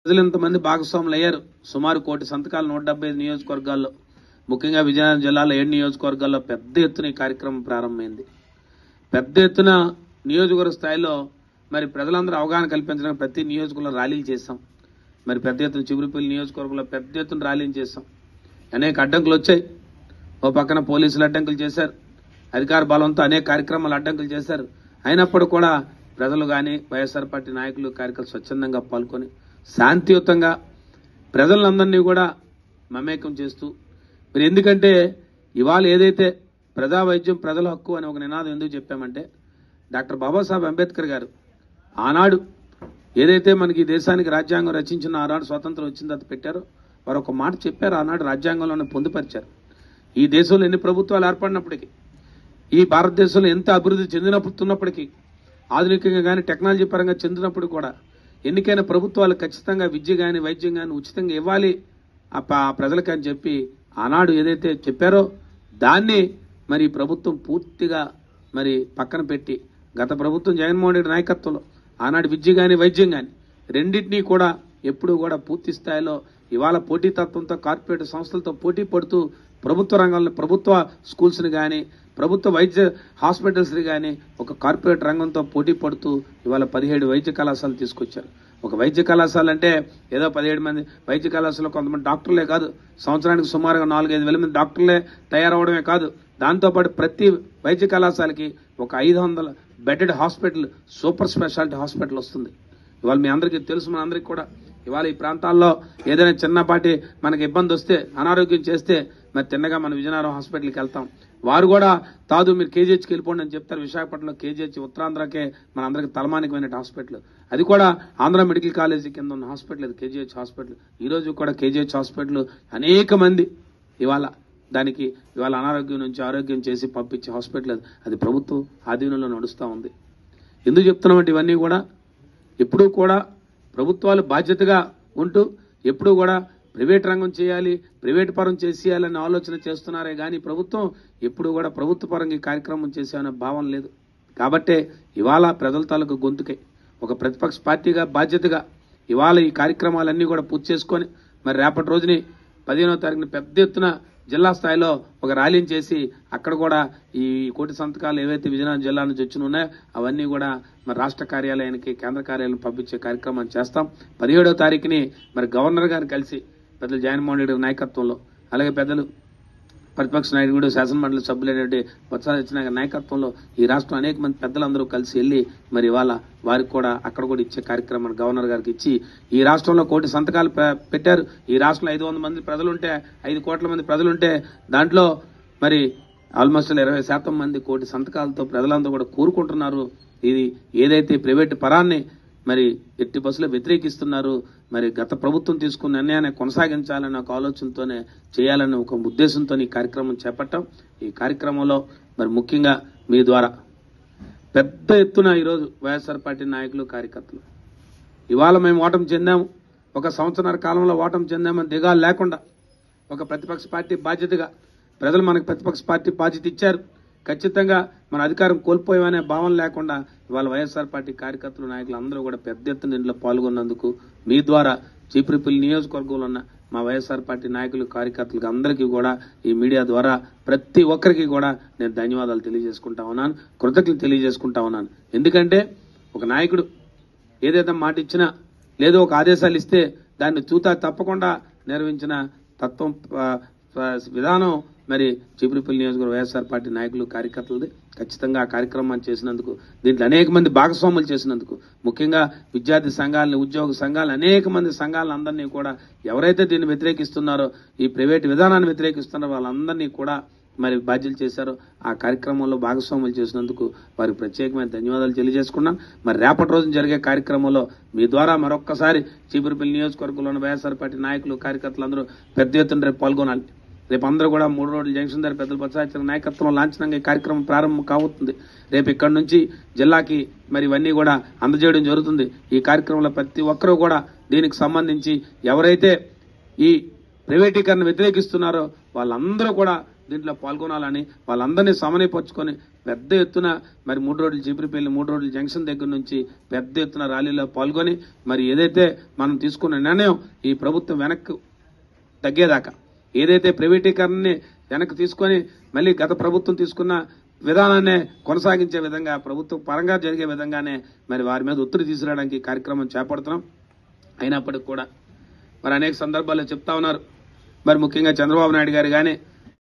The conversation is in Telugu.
ప్రజలు ఇంతమంది భాగస్వాములు అయ్యారు. సుమారు 1 కోటి సంతకాలు 175 నియోజకవర్గాల్లో, ముఖ్యంగా విజయనగరం జిల్లాలో 7 నియోజకవర్గాల్లో పెద్ద ఎత్తున ఈ కార్యక్రమం ప్రారంభమైంది. పెద్ద ఎత్తున నియోజకవర్గ స్థాయిలో మరి ప్రజలందరూ అవగాహన కల్పించడానికి ప్రతి నియోజకవర్గంలో ర్యాలీలు చేశాం. మరి పెద్ద ఎత్తున చిగురుపల్లి నియోజకవర్గంలో పెద్ద ఎత్తున ర్యాలీలు చేశాం. అనేక అడ్డంకులు వచ్చాయి. ఓ పక్కన పోలీసులు అడ్డంకులు చేశారు, అధికార బలంతో అనేక కార్యక్రమాలు అడ్డంకులు చేశారు. అయినప్పుడు కూడా ప్రజలు కానీ వైఎస్ఆర్ పార్టీ నాయకులు కార్యకర్తలు స్వచ్ఛందంగా పాల్గొని శాంతియుతంగా ప్రజలందరినీ కూడా మమేకం చేస్తూ, మరి ఎందుకంటే ఇవాళ ఏదైతే ప్రజా వైద్యం ప్రజల హక్కు అని ఒక నినాదం ఎందుకు చెప్పామంటే, డాక్టర్ బాబాసాహెబ్ అంబేద్కర్ గారు ఆనాడు ఏదైతే మనకి దేశానికి రాజ్యాంగం రచించిన ఆనాడు స్వాతంత్రం వచ్చింది అది పెట్టారో, వారు ఒక మాట చెప్పారు. ఆనాడు రాజ్యాంగంలోనే పొందుపరిచారు. ఈ దేశంలో ఎన్ని ప్రభుత్వాలు ఏర్పడినప్పటికీ, ఈ భారతదేశంలో ఎంత అభివృద్ధి చెందినప్పటికీ, ఆధునికంగా కానీ టెక్నాలజీ పరంగా చెందినప్పుడు కూడా ఎన్నికైన ప్రభుత్వాలు ఖచ్చితంగా విద్య కానీ వైద్యం కానీ ఉచితంగా ఇవ్వాలి ఆ ప్రజలకి అని చెప్పి ఆనాడు ఏదైతే చెప్పారో దాన్ని మరి ప్రభుత్వం పూర్తిగా మరి పక్కన పెట్టి, గత ప్రభుత్వం జగన్మోహన్ రెడ్డి నాయకత్వంలో ఆనాడు విద్య కానీ వైద్యం కానీ రెండింటినీ కూడా ఎప్పుడూ కూడా పూర్తి స్థాయిలో ఇవాళ పోటీతత్వంతో కార్పొరేట్ సంస్థలతో పోటీ పడుతూ ప్రభుత్వ రంగంలో ప్రభుత్వ స్కూల్స్ని కానీ ప్రభుత్వ వైద్య హాస్పిటల్స్ని కానీ ఒక కార్పొరేట్ రంగంతో పోటీ పడుతూ ఇవాళ 17 వైద్య కళాశాలలు తీసుకొచ్చారు. ఒక వైద్య కళాశాల అంటే ఏదో 17 మంది వైద్య కళాశాలలో కొంతమంది డాక్టర్లే కాదు, సంవత్సరానికి సుమారుగా 4-5 వేల మంది డాక్టర్లే తయారవడమే కాదు, దాంతోపాటు ప్రతి వైద్య కళాశాలకి ఒక 500 bedded hospital, super speciality hospital వస్తుంది. ఇవాళ మీ అందరికీ తెలుసు, మన అందరికీ కూడా ఇవాళ ఈ ప్రాంతాల్లో ఏదైనా చిన్నపాటి మనకి ఇబ్బంది వస్తే, అనారోగ్యం చేస్తే మరి తిన్నగా మన విజయనగరం హాస్పిటల్కి వెళ్తాం. వారు కూడా తాదు మీరు కేజీహెచ్కి వెళ్ళిపోండి అని చెప్తారు. విశాఖపట్నంలో కేజీహెచ్ ఉత్తరాంధ్రకే మన అందరికి తలమానికమైన హాస్పిటల్, అది కూడా ఆంధ్ర మెడికల్ కాలేజీ కింద ఉన్న హాస్పిటల్, అది కేజీహెచ్ హాస్పిటల్. ఈ రోజు కూడా కేజీహెచ్ హాస్పిటల్ అనేక మంది ఇవాళ దానికి ఇవాళ అనారోగ్యం నుంచి ఆరోగ్యం చేసి పంపించే హాస్పిటల్, అది ప్రభుత్వం ఆధీనంలో నడుస్తూ ఉంది. ఎందుకు చెప్తున్నామంటే ఇవన్నీ కూడా ఎప్పుడూ కూడా ప్రభుత్వాలు బాధ్యతగా ఉంటూ ఎప్పుడూ కూడా ప్రైవేట్ రంగం చేయాలి, ప్రైవేట్ పరం చేసేయాలనే ఆలోచన చేస్తున్నారే కానీ ప్రభుత్వం ఎప్పుడు కూడా ప్రభుత్వ పరంగా ఈ కార్యక్రమం చేసేవనే భావం లేదు. కాబట్టే ఇవాళ ప్రజల తాలూకు గొంతుకై ఒక ప్రతిపక్ష పార్టీగా బాధ్యతగా ఇవాళ ఈ కార్యక్రమాలన్నీ కూడా పూర్తి చేసుకొని మరి రేపటి రోజుని 15వ తారీఖున పెద్ద ఎత్తున జిల్లా స్థాయిలో ఒక ర్యాలీని చేసి అక్కడ కూడా ఈ 1 కోటి సంతకాలు ఏవైతే విజయనగరం జిల్లా నుంచి వచ్చి ఉన్నాయో అవన్నీ కూడా మరి రాష్ట్ర కార్యాలయానికి కేంద్ర కార్యాలయం పంపించే కార్యక్రమాన్ని చేస్తాం. 17వ తారీఖుని మరి గవర్నర్ గారిని కలిసి పెద్దలు జగన్మోహన్ రెడ్డి నాయకత్వంలో, అలాగే పెద్దలు ప్రతిపక్ష నాయకుడు శాసనమండలి సభ్యులైనటువంటి బొత్స సత్యనారాయణ నాయకత్వంలో ఈ రాష్ట్రం అనేక మంది పెద్దలందరూ కలిసి వెళ్లి మరి ఇవాళ వారికి కూడా అక్కడ కూడా ఇచ్చే కార్యక్రమాన్ని గవర్నర్ గారికి ఇచ్చి, ఈ రాష్ట్రంలో 1 కోటి సంతకాలు పెట్టారు. ఈ రాష్ట్రంలో 500 మంది ప్రజలుంటే 5 కోట్ల మంది ప్రజలుంటే దాంట్లో మరి ఆల్మోస్ట్ 20% మంది 1 కోటి సంతకాలతో ప్రజలందరూ కూడా కోరుకుంటున్నారు. ఇది ఏదైతే ప్రైవేటు పరాన్ని మరి ఎట్టి బస్సులో వ్యతిరేకిస్తున్నారు, మరి గత ప్రభుత్వం తీసుకున్న నిర్ణయాన్ని కొనసాగించాలన్న ఒక ఆలోచనతోనే చేయాలన్న ఒక ఉద్దేశంతో ఈ కార్యక్రమం చేపట్టాం. ఈ కార్యక్రమంలో మరి ముఖ్యంగా మీ ద్వారా పెద్ద ఎత్తున ఈరోజు వైఎస్ఆర్ పార్టీ నాయకులు కార్యకర్తలు ఇవాళ మేము ఓటమి చెందాము, 1 సంవత్సరాల కాలంలో ఓటమి చెందామని దిగాలు లేకుండా ఒక ప్రతిపక్ష పార్టీ బాధ్యతగా ప్రజలు మనకు ప్రతిపక్ష పార్టీ బాధ్యత ఇచ్చారు, ఖచ్చితంగా మన అధికారం కోల్పోయామనే భావన లేకుండా ఇవాళ వైఎస్ఆర్ పార్టీ కార్యకర్తలు నాయకులు అందరూ కూడా పెద్ద ఎత్తున ఇంట్లో పాల్గొన్నందుకు మీ ద్వారా చీపురుపల్లి నియోజకవర్గంలో ఉన్న మా వైఎస్ఆర్ పార్టీ నాయకులు కార్యకర్తలకు అందరికీ కూడా ఈ మీడియా ద్వారా ప్రతి ఒక్కరికి కూడా నేను ధన్యవాదాలు తెలియజేసుకుంటా ఉన్నాను, కృతజ్ఞతలు తెలియజేసుకుంటా ఉన్నాను. ఎందుకంటే ఒక నాయకుడు ఏదైతే మాట ఇచ్చినా లేదో ఒక ఆదేశాలు ఇస్తే దాన్ని తూతా తప్పకుండా నిర్వహించిన తత్వం విధానం మరి చీపురుపల్లి నియోజకవర్గ వైఎస్ఆర్ పార్టీ నాయకులు కార్యకర్తలది. ఖచ్చితంగా ఆ కార్యక్రమాన్ని చేసినందుకు, దీంట్లో అనేక మంది భాగస్వాములు చేసినందుకు, ముఖ్యంగా విద్యార్థి సంఘాలని, ఉద్యోగ సంఘాలు, అనేక మంది సంఘాలందరినీ కూడా ఎవరైతే దీన్ని వ్యతిరేకిస్తున్నారో, ఈ ప్రైవేట్ విధానాన్ని వ్యతిరేకిస్తున్నారో వాళ్ళందరినీ కూడా మరి బాధ్యతలు చేశారో ఆ కార్యక్రమంలో భాగస్వాములు చేసినందుకు వారికి ప్రత్యేకమైన ధన్యవాదాలు తెలియజేసుకున్నాం. మరి రేపటి రోజున జరిగే కార్యక్రమంలో మీ ద్వారా మరొక్కసారి చీపురుపల్లి నియోజకవర్గంలోని వైఎస్ఆర్ పార్టీ నాయకులు కార్యకర్తలందరూ పెద్ద ఎత్తున రేపు పాల్గొనాలి. రేపు అందరూ కూడా 3 రోడ్ల జంక్షన్ దగ్గర పెద్దల బొత్స సత్యనారాయణ నాయకత్వంలో లాంఛనంగా ఈ కార్యక్రమం ప్రారంభం కాబోతుంది. రేపు ఇక్కడ నుంచి జిల్లాకి మరి ఇవన్నీ కూడా అందజేయడం జరుగుతుంది. ఈ కార్యక్రమంలో ప్రతి ఒక్కరూ కూడా దీనికి సంబంధించి ఎవరైతే ఈ ప్రైవేటీకరణ వ్యతిరేకిస్తున్నారో వాళ్ళందరూ కూడా దీంట్లో పాల్గొనాలని, వాళ్ళందరినీ సమన్వయపరుచుకొని పెద్ద ఎత్తున మరి 3 రోడ్ల చీపురుపల్లి 3 రోడ్ల జంక్షన్ దగ్గర నుంచి పెద్ద ఎత్తున ర్యాలీలో పాల్గొని మరి ఏదైతే మనం తీసుకున్న నిర్ణయం ఈ ప్రభుత్వం వెనక్కి తగ్గేదాకా ఏదైతే ప్రైవేటీకరణని వెనక్కి తీసుకొని మళ్ళీ గత ప్రభుత్వం తీసుకున్న విధానాన్ని కొనసాగించే విధంగా ప్రభుత్వం పరంగా జరిగే విధంగానే మరి వారి మీద ఒత్తిడి తీసుకురావడానికి కార్యక్రమం చేపడుతున్నాం. అయినప్పటికీ కూడా మరి అనేక సందర్భాల్లో చెప్తా ఉన్నారు. మరి ముఖ్యంగా చంద్రబాబు నాయుడు గారు కానీ